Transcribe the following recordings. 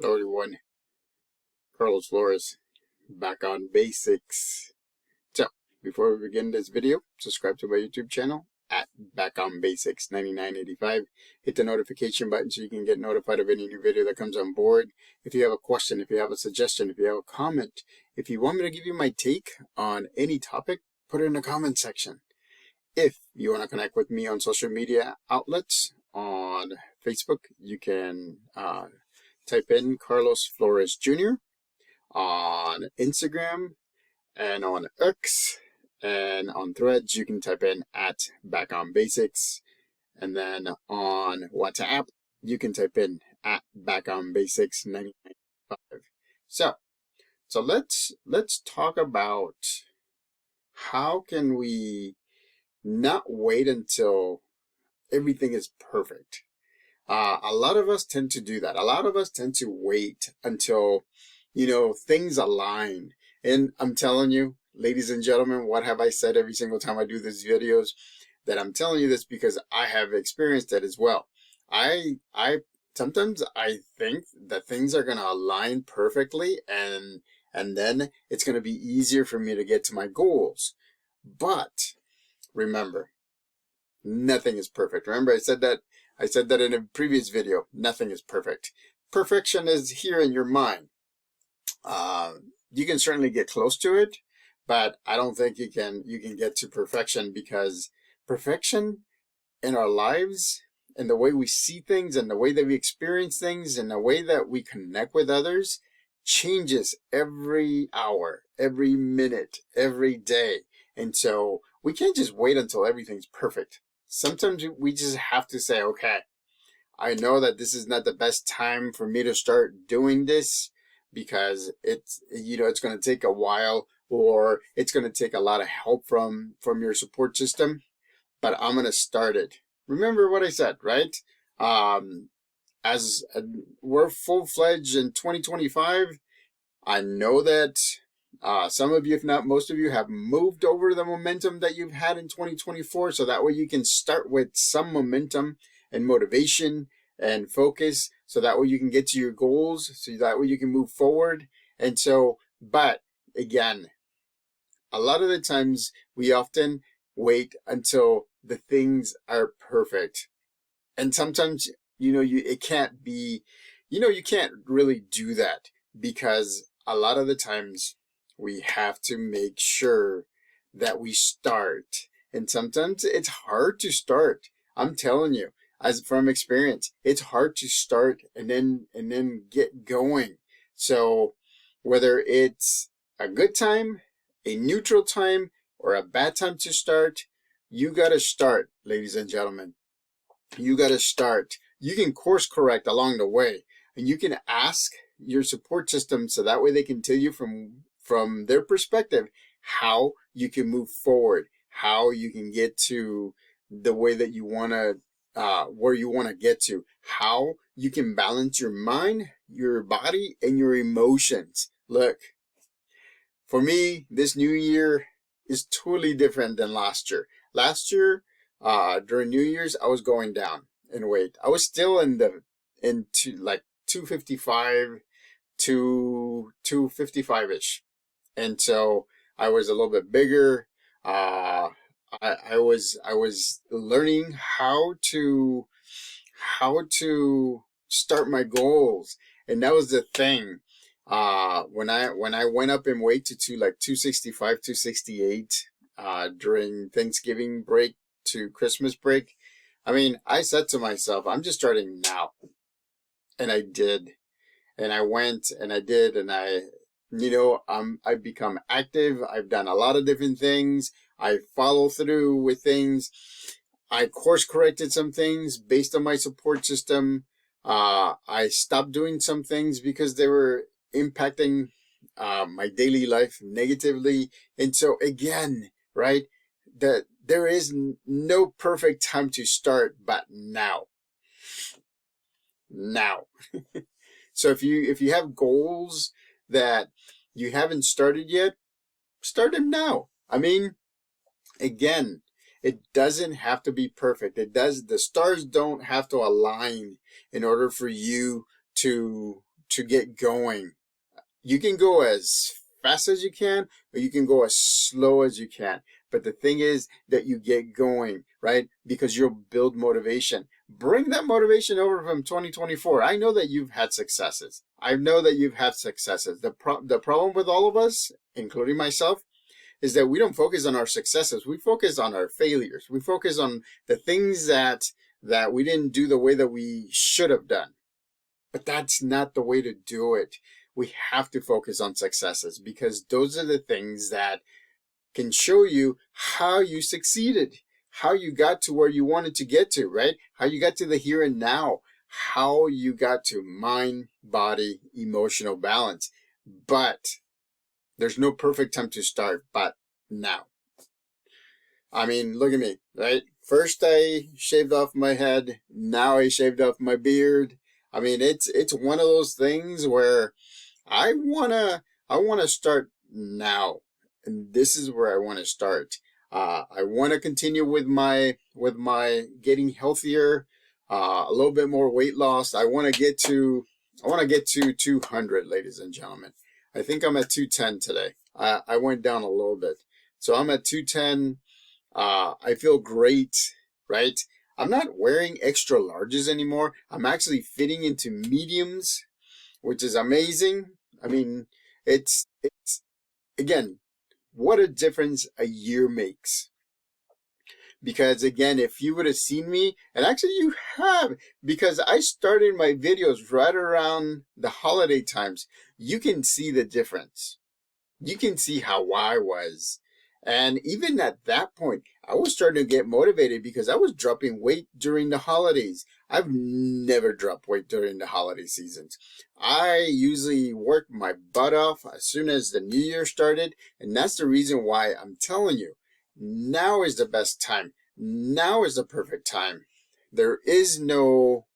Hello everyone, Carlos Flores, back on basics. So, before we begin this video, subscribe to my YouTube channel at Back on Basics 9985. Hit the notification button so you can get notified of any new video that comes on board. If you have a question, if you have a suggestion, if you have a comment, if you want me to give you my take on any topic, put it in the comment section. If you want to connect with me on social media outlets, on Facebook, you can type in Carlos Flores Jr. On Instagram and on X and on Threads, you can type in at Back on Basics. And then on WhatsApp, you can type in at Back on Basics 995. So let's talk about how can we not wait until everything is perfect. A lot of us tend to do that. A lot of us tend to wait until, things align. And I'm telling you, ladies and gentlemen, what have I said every single time I do these videos? That I'm telling you this because I have experienced it as well. I sometimes I think that things are gonna align perfectly and then it's gonna be easier for me to get to my goals. But remember, nothing is perfect. Remember, I said that in a previous video. Nothing is perfect. Perfection is here in your mind. You can certainly get close to it, but I don't think you can get to perfection, because perfection in our lives and the way we see things and the way that we experience things and the way that we connect with others changes every hour, every minute, every day. And so we can't just wait until everything's perfect. Sometimes we just have to say, okay, I know that this is not the best time for me to start doing this, because it's going to take a while, or it's going to take a lot of help from your support system, but I'm going to start it. Remember what I said, right? As we're full-fledged in 2025, I know that some of you, if not most of you, have moved over the momentum that you've had in 2024. So that way you can start with some momentum and motivation and focus. So that way you can get to your goals. So that way you can move forward. And so, but again, a lot of the times we often wait until the things are perfect. And sometimes, it can't be, you can't really do that, because a lot of the times we have to make sure that we start. And sometimes it's hard to start. I'm telling you, as from experience, it's hard to start and then get going. So whether it's a good time, a neutral time, or a bad time to start, you got to start, ladies and gentlemen. You got to start. You can course correct along the way, and you can ask your support system so that way they can tell you from their perspective how you can move forward, how you can get to the way that you want to, where you want to get to, how you can balance your mind, your body, and your emotions. Look, for me, this new year is totally different than last year. Last year, during New Year's, I was going down in weight. I was still into like 255 to 255-ish. And so I was a little bit bigger. I was learning how to start my goals, and that was the thing. When I went up in weight to like 265, 268, during Thanksgiving break to Christmas break, I mean, I said to myself, I'm just starting now. And I did. And I went and I did, and I've become active. I've done a lot of different things. I follow through with things. I course corrected some things based on my support system. I stopped doing some things because they were impacting my daily life negatively. And so again, right, that there is no perfect time to start, but now. So if you have goals that you haven't started yet, start them now. I mean, again, it doesn't have to be perfect. The stars don't have to align in order for you to to get going. You can go as fast as you can, or you can go as slow as you can. But the thing is that you get going, right? Because you'll build motivation. Bring that motivation over from 2024. I know that you've had successes. I know that you've had successes. The problem with all of us, including myself, is that we don't focus on our successes. We focus on our failures. We focus on the things that we didn't do the way that we should have done. But that's not the way to do it. We have to focus on successes, because those are the things that can show you how you succeeded, how you got to where you wanted to get to, right? How you got to the here and now, how you got to mind, body, emotional balance. But there's no perfect time to start but now. I mean, look at me, right? First I shaved off my head, now I shaved off my beard. I mean, it's one of those things where I wanna start now, and this is where I want to start. I want to continue with my getting healthier, a little bit more weight loss. I want to get to 200, ladies and gentlemen. I think I'm at 210 today. I went down a little bit, so I'm at 210. I feel great, right? I'm not wearing extra larges anymore. I'm actually fitting into mediums, which is amazing. I mean, it's again, what a difference a year makes. Because again, if you would have seen me, and actually you have, because I started my videos right around the holiday times, you can see the difference. You can see how I was. And even at that point, I was starting to get motivated because I was dropping weight during the holidays. I've never dropped weight during the holiday seasons. I usually work my butt off as soon as the new year started. And that's the reason why I'm telling you, now is the best time. Now is the perfect time. There is no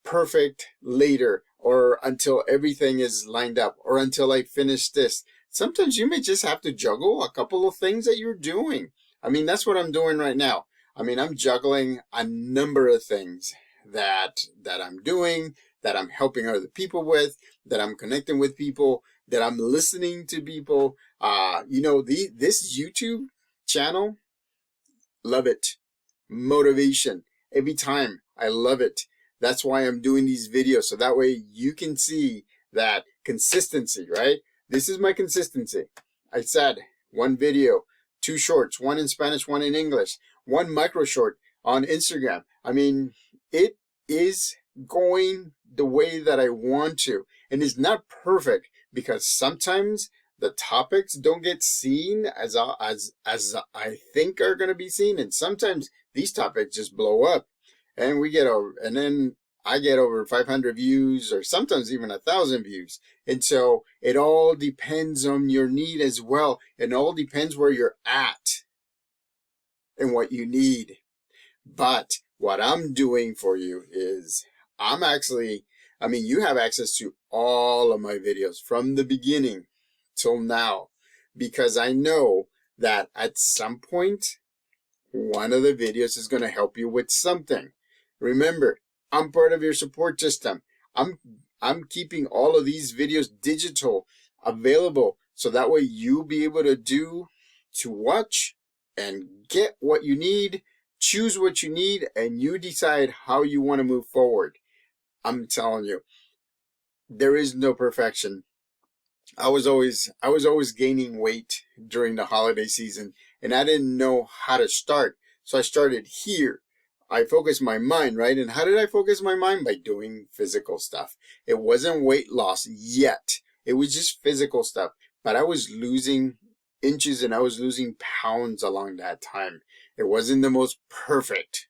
perfect later, or until everything is lined up, or until I finish this. Sometimes you may just have to juggle a couple of things that you're doing. I mean, that's what I'm doing right now. I mean, I'm juggling a number of things that I'm doing, that I'm helping other people with, that I'm connecting with people, that I'm listening to people. This YouTube channel, love it. Motivation. Every time, I love it. That's why I'm doing these videos, so that way you can see that consistency, right? This is my consistency. I said 1 video, 2 shorts, 1 in Spanish, 1 in English, 1 micro short on Instagram. I mean, it is going the way that I want to. And it's not perfect, because sometimes the topics don't get seen as I think are going to be seen. And sometimes these topics just blow up. And then I get over 500 views, or sometimes even 1,000 views. And so it all depends on your need as well. It all depends where you're at and what you need. But what I'm doing for you is you have access to all of my videos from the beginning till now, because I know that at some point, one of the videos is going to help you with something. Remember, I'm part of your support system. I'm keeping all of these videos digital, available, so that way you'll be able to watch and get what you need, choose what you need, and you decide how you want to move forward. I'm telling you, there is no perfection. I was always gaining weight during the holiday season, and I didn't know how to start. So I started here. I focused my mind, right? And how did I focus my mind? By doing physical stuff. It wasn't weight loss yet. It was just physical stuff. But I was losing inches and I was losing pounds along that time. It wasn't the most perfect.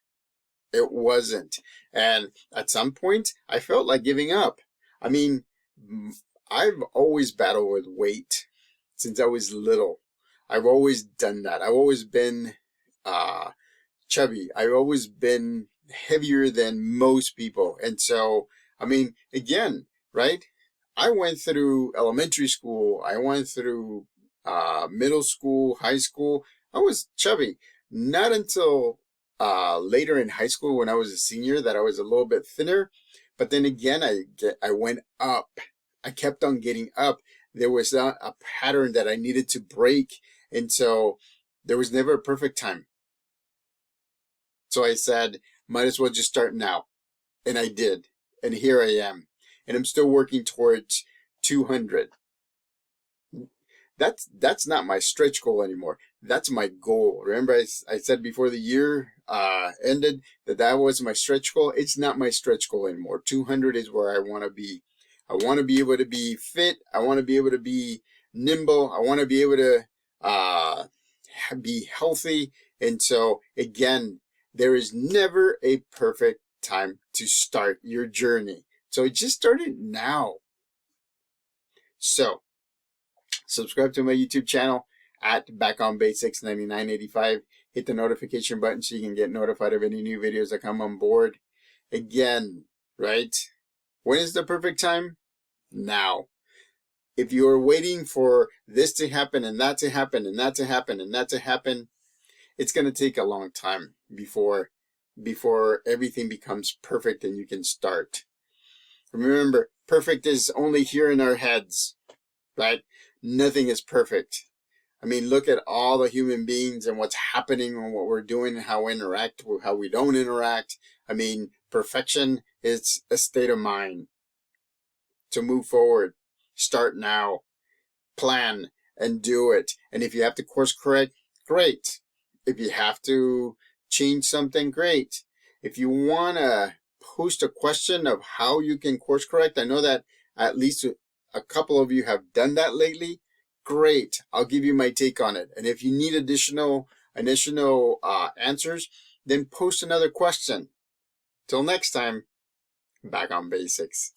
It wasn't. And at some point, I felt like giving up. I mean, I've always battled with weight since I was little. I've always done that. I've always been chubby. I've always been heavier than most people. And so, I mean, again, right? I went through elementary school. I went through middle school, high school. I was chubby. Not until later in high school, when I was a senior, that I was a little bit thinner. But then again, I went up. I kept on getting up. There was a pattern that I needed to break. And so there was never a perfect time. So I said, might as well just start now. And I did. And here I am. And I'm still working towards 200. That's not my stretch goal anymore. That's my goal. Remember I said before the year ended that was my stretch goal? It's not my stretch goal anymore. 200 is where I want to be. I want to be able to be fit. I want to be able to be nimble. I want to be able to be healthy. And so, again, there is never a perfect time to start your journey. So just start it now. So, subscribe to my YouTube channel at Back on Basics 9985. Hit the notification button so you can get notified of any new videos that come on board. Again, right? When is the perfect time? Now. If you are waiting for this to happen and that to happen and that to happen and that to happen, it's going to take a long time before everything becomes perfect and you can start. Remember, perfect is only here in our heads, right? Nothing is perfect. I mean, look at all the human beings and what's happening and what we're doing and how we interact, how we don't interact. I mean, perfection is a state of mind. To move forward, start now, plan, and do it. And if you have to course correct, great. If you have to change something, great. If you want to post a question of how you can course correct, I know that at least a couple of you have done that lately. Great. I'll give you my take on it. And if you need additional answers, then post another question. Till next time, Back on Basics.